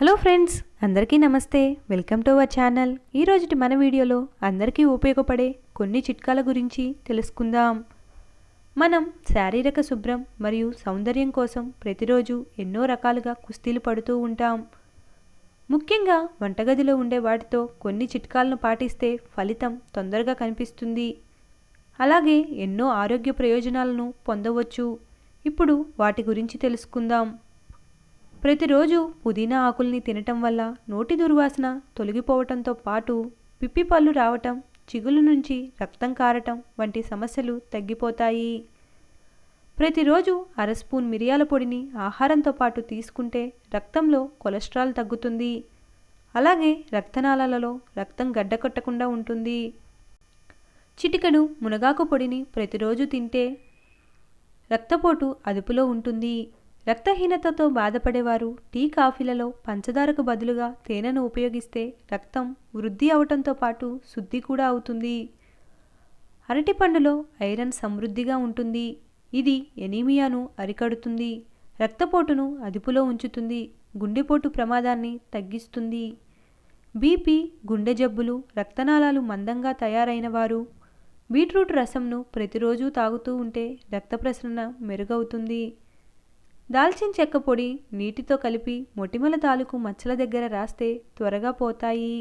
Hello friends, అందరికీ నమస్తే. Welcome to our channel. ఈరోజుటి మన వీడియోలో అందరికీ ఉపయోగపడే కొన్ని చిట్కాల గురించి తెలుసుకుందాం. మనం శారీరక శుభ్రం మరియు సౌందర్యం కోసం ప్రతిరోజు ఎన్నో రకాలుగా కుస్తీలు పడుతూ ఉంటాం. ముఖ్యంగా వంటగదిలో ఉండే వాటితో కొన్ని చిట్కాలను పాటిస్తే ఫలితం తొందరగా కనిపిస్తుంది. అలాగే ఎన్నో ఆరోగ్య ప్రయోజనాలను పొందవచ్చు. ఇప్పుడు వాటి గురించి తెలుసుకుందాం. ప్రతిరోజు పుదీనా ఆకుల్ని తినటం వల్ల నోటి దుర్వాసన తొలగిపోవటంతో పాటు పిప్పి పళ్ళు రావటం, చిగుళ్ళ నుంచి రక్తం కారటం వంటి సమస్యలు తగ్గిపోతాయి. ప్రతిరోజు అర స్పూన్ మిరియాల పొడిని ఆహారంతో పాటు తీసుకుంటే రక్తంలో కొలెస్ట్రాల్ తగ్గుతుంది. అలాగే రక్తనాళాలలో రక్తం గడ్డకట్టకుండా ఉంటుంది. చిటికెడు మునగాకు పొడిని ప్రతిరోజు తింటే రక్తపోటు అదుపులో ఉంటుంది. రక్తహీనతతో బాధపడేవారు టీ, కాఫీలలో పంచదారకు బదులుగా తేనెను ఉపయోగిస్తే రక్తం వృద్ధి అవటంతో పాటు శుద్ధి కూడా అవుతుంది. అరటిపండులో ఐరన్ సమృద్ధిగా ఉంటుంది. ఇది ఎనీమియాను అరికడుతుంది, రక్తపోటును అదుపులో ఉంచుతుంది, గుండెపోటు ప్రమాదాన్ని తగ్గిస్తుంది. బీపీ, గుండె జబ్బులు, రక్తనాళాలు మందంగా తయారైన వారు బీట్రూట్ రసంను ప్రతిరోజు తాగుతూ ఉంటే రక్త ప్రసరణ మెరుగవుతుంది. దాల్చిన చెక్క పొడి నీటితో కలిపి మొటిమల తాలూకు మచ్చల దగ్గర రాస్తే త్వరగా పోతాయి.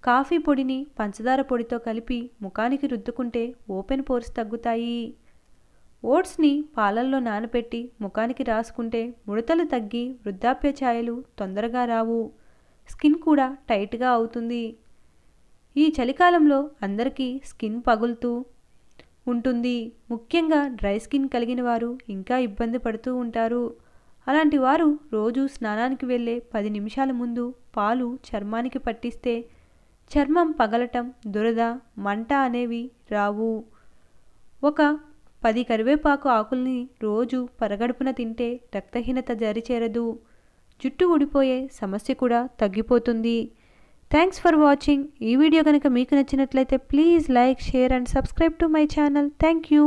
కాఫీ పొడిని పంచదార పొడితో కలిపి ముఖానికి రుద్దుకుంటే ఓపెన్ పోర్స్ తగ్గుతాయి. ఓట్స్ని పాలల్లో నానబెట్టి ముఖానికి రాసుకుంటే ముడతలు తగ్గి వృద్ధాప్య ఛాయలు తొందరగా రావు. స్కిన్ కూడా టైట్గా అవుతుంది. ఈ చలికాలంలో అందరికీ స్కిన్ పగులుతూ ఉంటుంది. ముఖ్యంగా డ్రై స్కిన్ కలిగిన వారు ఇంకా ఇబ్బంది పడుతూ ఉంటారు. అలాంటి వారు రోజు స్నానానికి వెళ్ళే 10 నిమిషాల ముందు పాలు చర్మానికి పట్టిస్తే చర్మం పగలటం, దురద, మంట అనేవి రావు. ఒక 10 కరివేపాకు ఆకుల్ని రోజు పరగడుపున తింటే రక్తహీనత దరిచేరదు. జుట్టు ఊడిపోయే సమస్య కూడా తగ్గిపోతుంది. Thanks for watching. ఈ వీడియో కనుక మీకు నచ్చినట్లయితే please like, share and subscribe to my channel. Thank you.